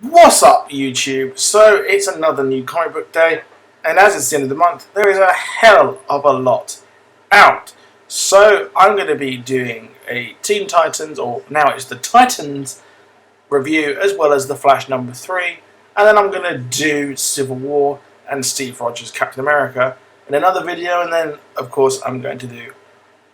What's up, YouTube? So it's another new comic book day, and as it's the end of the month, there is a hell of a lot out. So I'm going to be doing a Teen Titans, or now it's the Titans review, as well as the Flash #3, and then I'm going to do Civil War and Steve Rogers' Captain America in another video, and then of course I'm going to do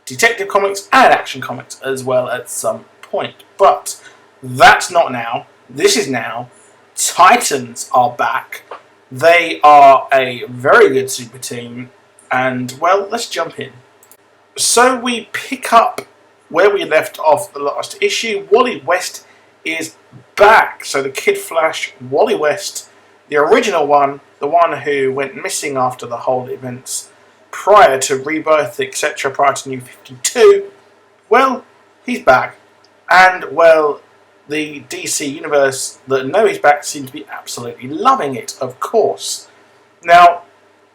Detective Comics and Action Comics as well at some point. But that's not now. This is now. Titans are back. They are a very good super team. And, well, let's jump in. So we pick up where we left off the last issue. Wally West is back. So the Kid Flash, Wally West, the original one, the one who went missing after the whole events prior to Rebirth, etc., prior to New 52, well, he's back. And, well, the DC universe that know he's back seem to be absolutely loving it, of course. Now,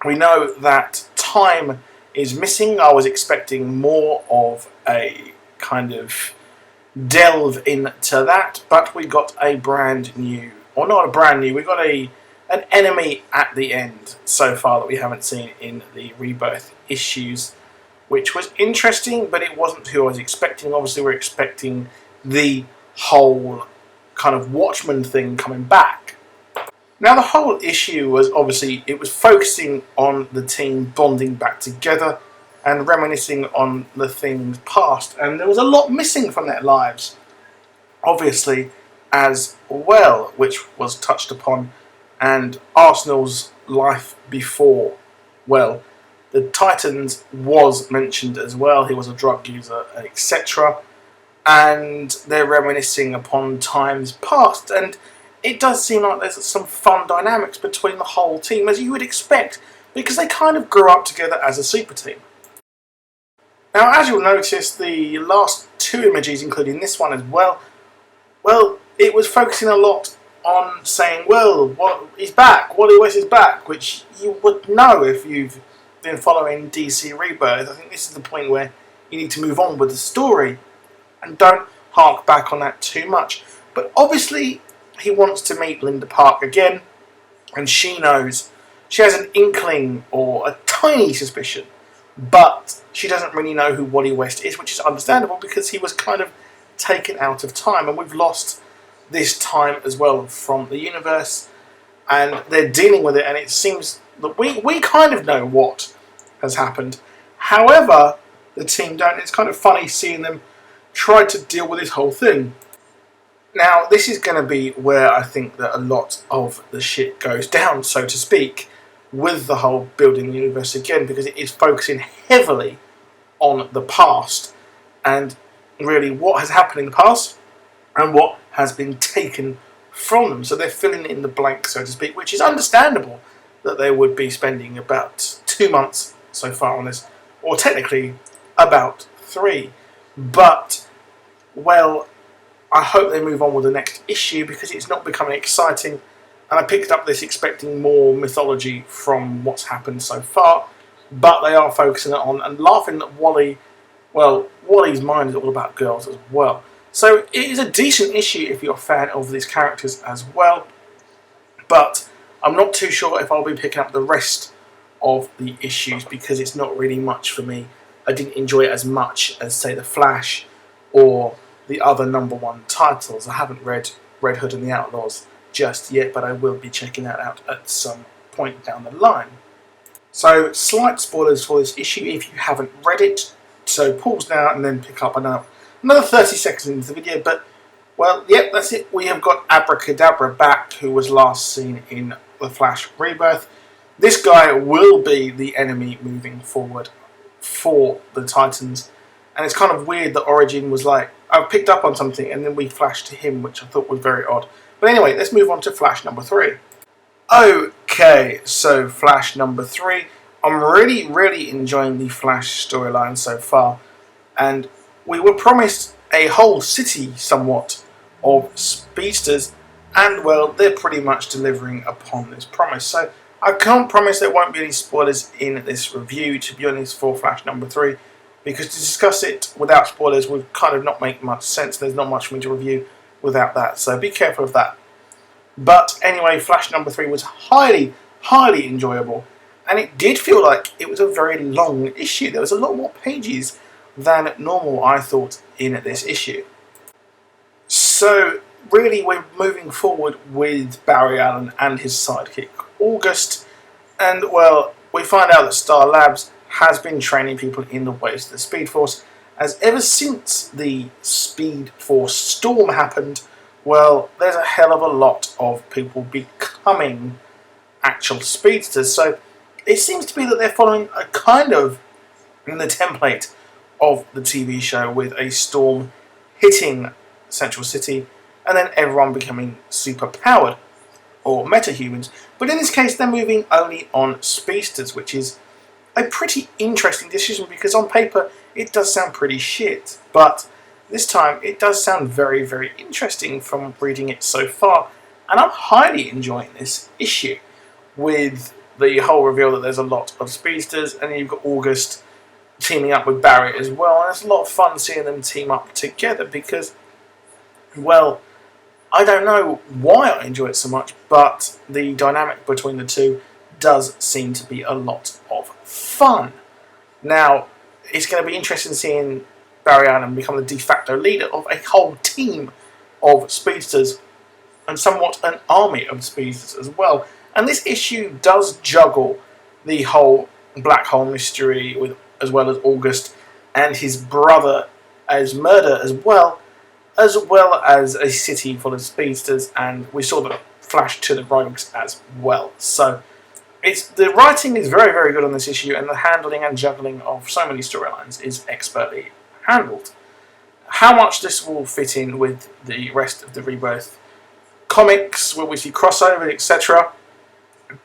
we know that time is missing. I was expecting more of a kind of delve into that, but we got a brand new, or not a brand new, we got an enemy at the end so far that we haven't seen in the Rebirth issues, which was interesting, but it wasn't who I was expecting. Obviously, we're expecting the whole kind of Watchmen thing coming back. Now, the whole issue was obviously, it was focusing on the team bonding back together and reminiscing on the things past, and there was a lot missing from their lives, obviously, as well, which was touched upon, and Arsenal's life before, well, the Titans was mentioned as well. He was a drug user, etc., and they're reminiscing upon times past, and it does seem like there's some fun dynamics between the whole team, as you would expect, because they kind of grew up together as a super team. Now, as you'll notice, the last two images, including this one as well, it was focusing a lot on saying, well, he's back, Wally West is back, which you would know if you've been following DC Rebirth. I think this is the point where you need to move on with the story and don't hark back on that too much. But obviously, he wants to meet Linda Park again, and she knows. She has an inkling or a tiny suspicion, but she doesn't really know who Wally West is, which is understandable because he was kind of taken out of time, and we've lost this time as well from the universe, and they're dealing with it, and it seems that we kind of know what has happened. However, the team don't. It's kind of funny seeing them try to deal with this whole thing. Now, this is going to be where I think that a lot of the shit goes down, so to speak, with the whole building the universe again, because it is focusing heavily on the past and really what has happened in the past and what has been taken from them. So they're filling in the blank, so to speak, which is understandable that they would be spending about 2 months so far on this, or technically about 3. But, well, I hope they move on with the next issue because it's not becoming exciting. And I picked up this expecting more mythology from what's happened so far. But they are focusing on and laughing at Wally. Well, Wally's mind is all about girls as well. So it is a decent issue if you're a fan of these characters as well. But I'm not too sure if I'll be picking up the rest of the issues because it's not really much for me. I didn't enjoy it as much as, say, The Flash or the other #1 titles. I haven't read Red Hood and the Outlaws just yet, but I will be checking that out at some point down the line. So, slight spoilers for this issue if you haven't read it. So pause now and then pick up another 30 seconds into the video. But, well, yep, that's it. We have got Abracadabra back, who was last seen in The Flash Rebirth. This guy will be the enemy moving forward for the Titans. And it's kind of weird that Origin was like, I picked up on something and then we flashed to him, which I thought was very odd. But anyway, let's move on to Flash #3. Okay, so Flash #3. I'm really enjoying the Flash storyline so far. And we were promised a whole city, somewhat, of speedsters. And, well, they're pretty much delivering upon this promise. So I can't promise there won't be any spoilers in this review, to be honest, for Flash #3. Because to discuss it without spoilers would kind of not make much sense. There's not much for me to review without that. So be careful of that. But anyway, Flash number 3 was highly, highly enjoyable, and it did feel like it was a very long issue. There was a lot more pages than normal, I thought, in this issue. So really, we're moving forward with Barry Allen and his sidekick August, and well, we find out that Star Labs has been training people in the ways of the Speed Force, as ever since the Speed Force storm happened, well, there's a hell of a lot of people becoming actual speedsters. So it seems to be that they're following a kind of in the template of the TV show, with a storm hitting Central City and then everyone becoming super powered or metahumans. But in this case, they're moving only on speedsters, which is a pretty interesting decision, because on paper it does sound pretty shit, but this time it does sound very, very interesting from reading it so far, and I'm highly enjoying this issue, with the whole reveal that there's a lot of speedsters, and then you've got August teaming up with Barry as well, and it's a lot of fun seeing them team up together, because, well, I don't know why I enjoy it so much, but the dynamic between the two does seem to be a lot of fun. Now, it's going to be interesting seeing Barry Allen become the de facto leader of a whole team of speedsters, and somewhat an army of speedsters as well. And this issue does juggle the whole black hole mystery, with as well as August and his brother as murder, as well as a city full of speedsters, and we saw the Flash to the rogues as well. So the writing is very, very good on this issue, and the handling and juggling of so many storylines is expertly handled. How much this will fit in with the rest of the Rebirth comics, will we see crossover, etc.,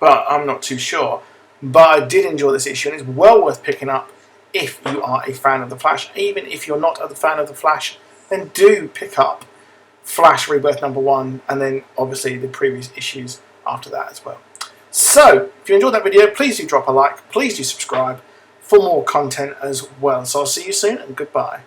but I'm not too sure. But I did enjoy this issue, and it's well worth picking up if you are a fan of the Flash. Even if you're not a fan of the Flash, then do pick up Flash Rebirth number 1, and then obviously the previous issues after that as well. So, if you enjoyed that video, please do drop a like, please do subscribe for more content as well. So I'll see you soon, and goodbye.